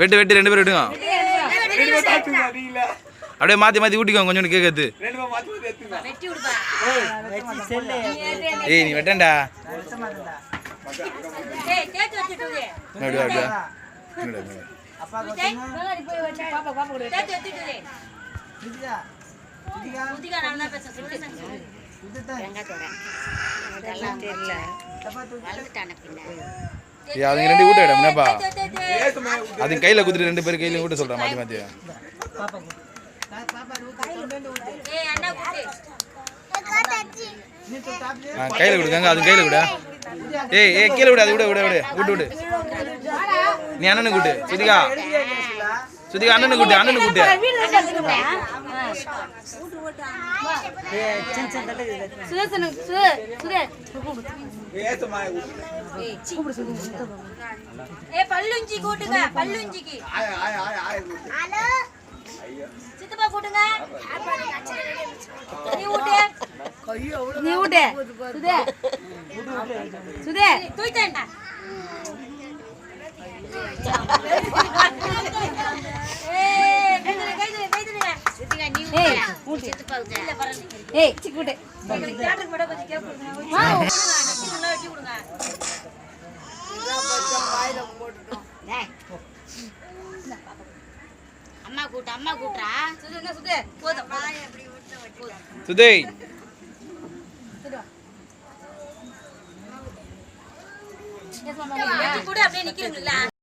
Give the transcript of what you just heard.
வெட்டு வெட்டு 2 பேரும் வெட்டுங்க. அப்படியே மாத்தி மாத்தி ஊட்டிக்கோங்க கொஞ்சம் கேட்காது. ஏய் நீ வெட்டண்டா. அதுங்க 2 ஊட்ட விடப்பா. அது கையில குடுத்துட்டு 2 பேரும் கையில ஊட்ட சொல்றேன் மாத்தி மாத்தி. கையில கொடுங்க அது கையில கூட. ஏய் ஏய் கீழே விடு அது விடு விடு விடு விட்டு விடு. நீ அண்ணனுக்கு கூட்டு சுதிகா. சுதிகா அண்ணனுக்கு கூட்டு அண்ணனுக்கு கூட்டு. பல்லுஞ்சி கூட்டுங்க பல்லுஞ்சிக்கு. சித்தப்பா கூட்டுங்க. நீ ஊட்டு சுதே சுதே தூய்டா. ஏய் கைதுல கைதுல கைதுல சித்திகா நீ ஊட்டு சித்தப்பா ஊட்டு. இல்ல பரவாயில்லை. ஏய் சிக்குடே தியேட்டருக்கு போட கொஞ்சம் கேப்புங்க. நல்லா வெட்டி கொடுங்க. இதா பச்சம் வாயில போட்டுட்டோம். டேய் அம்மா கூட்றா. சுதே சுதே போடு வாய் அப்படி ஊட்ட வெட்டி. சுதே கூட அப்படியே நிக்கிறீங்களா?